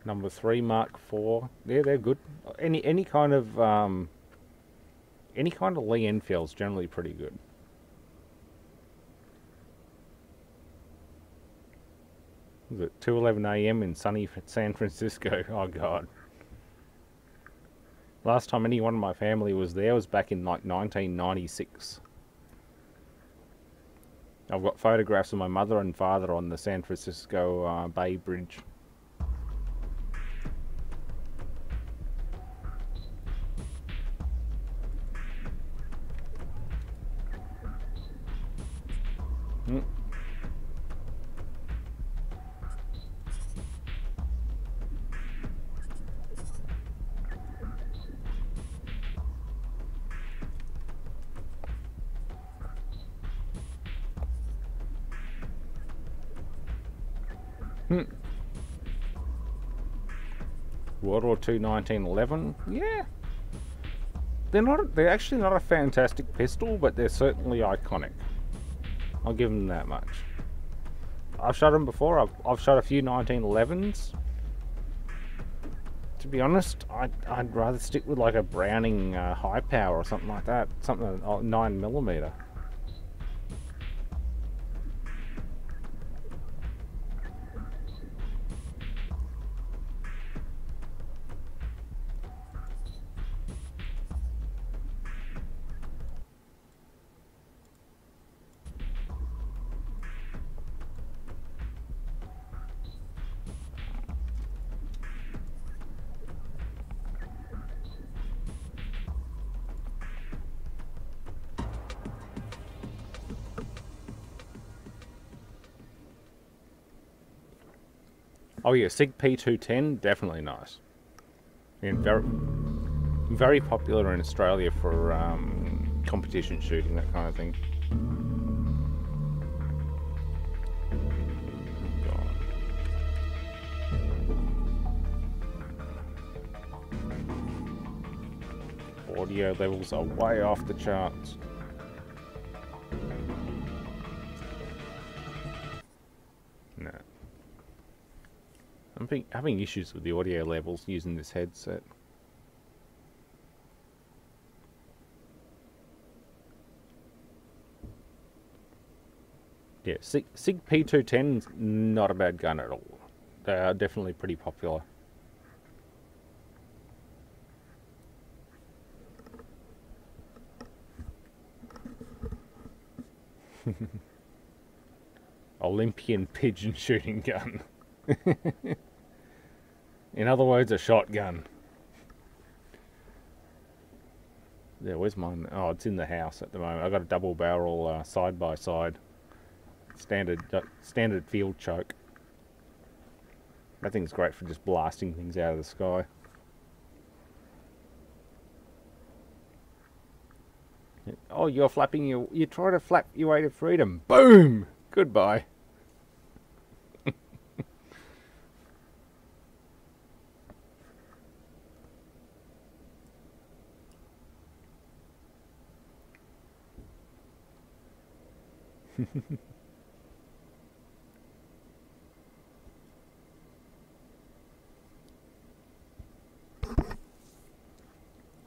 number 3 Mark IV. Yeah, they're good. Any kind of Lee Enfield's generally pretty good. Was it 2:11 a.m. in sunny San Francisco? Oh God. Last time anyone in my family was there was back in like 1996. I've got photographs of my mother and father on the San Francisco Bay Bridge. World War II 1911. Yeah. They're actually not a fantastic pistol, but they're certainly iconic. I'll give them that much. I've shot them before. I've shot a few 1911s. To be honest, I'd rather stick with like a Browning high power or something like that. Something 9mm. Oh yeah, Sig P210, definitely nice. And very popular in Australia for competition shooting, that kind of thing. God. Audio levels are way off the charts. No. I'm having issues with the audio levels using this headset. Yeah, Sig P210's not a bad gun at all. They are definitely pretty popular. Olympian pigeon shooting gun. In other words, a shotgun. Yeah, where's mine? Oh, it's in the house at the moment. I've got a double barrel side by side. Standard field choke. That thing's great for just blasting things out of the sky. Oh, you're flapping you try to flap your way to freedom. Boom! Goodbye.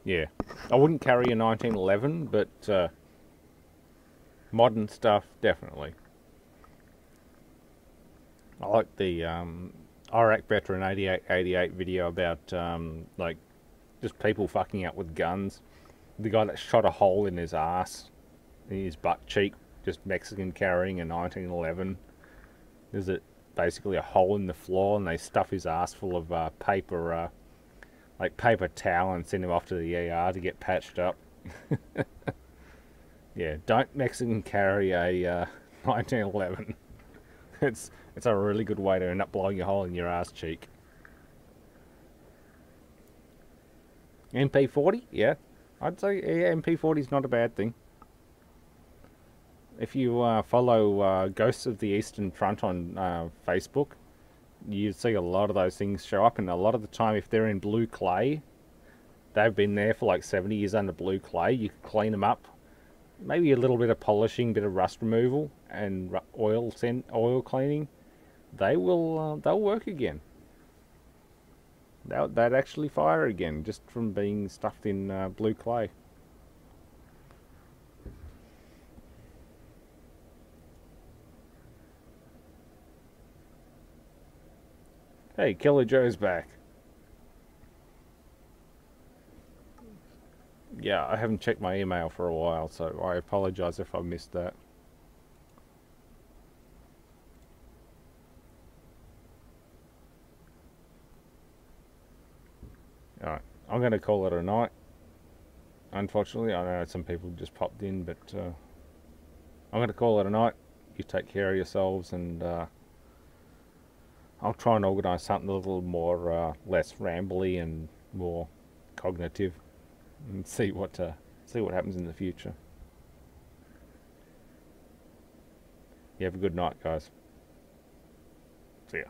Yeah, I wouldn't carry a 1911, but modern stuff, definitely. I like the Iraq Veteran 8888 video about like just people fucking up with guns. The guy that shot a hole in his ass, in his butt cheek, just Mexican carrying a 1911. There's basically a hole in the floor, and they stuff his ass full of paper. Like paper towel, and send him off to the ER to get patched up. Yeah, don't Mexican carry a 1911. It's a really good way to end up blowing a hole in your ass cheek. MP40? Yeah. I'd say yeah, MP40 is not a bad thing. If you follow Ghosts of the Eastern Front on Facebook, you see a lot of those things show up, and a lot of the time if they're in blue clay, they've been there for like 70 years under blue clay. You can clean them up, maybe a little bit of polishing, bit of rust removal, and oil cleaning. They'll work again. They'd actually fire again just from being stuffed in blue clay. Hey, Killer Joe's back. Yeah, I haven't checked my email for a while, so I apologize if I missed that. Alright, I'm going to call it a night. Unfortunately, I know some people just popped in, but I'm going to call it a night. You take care of yourselves, and I'll try and organise something a little more less rambly and more cognitive, and see what happens in the future. You have a good night, guys. See ya.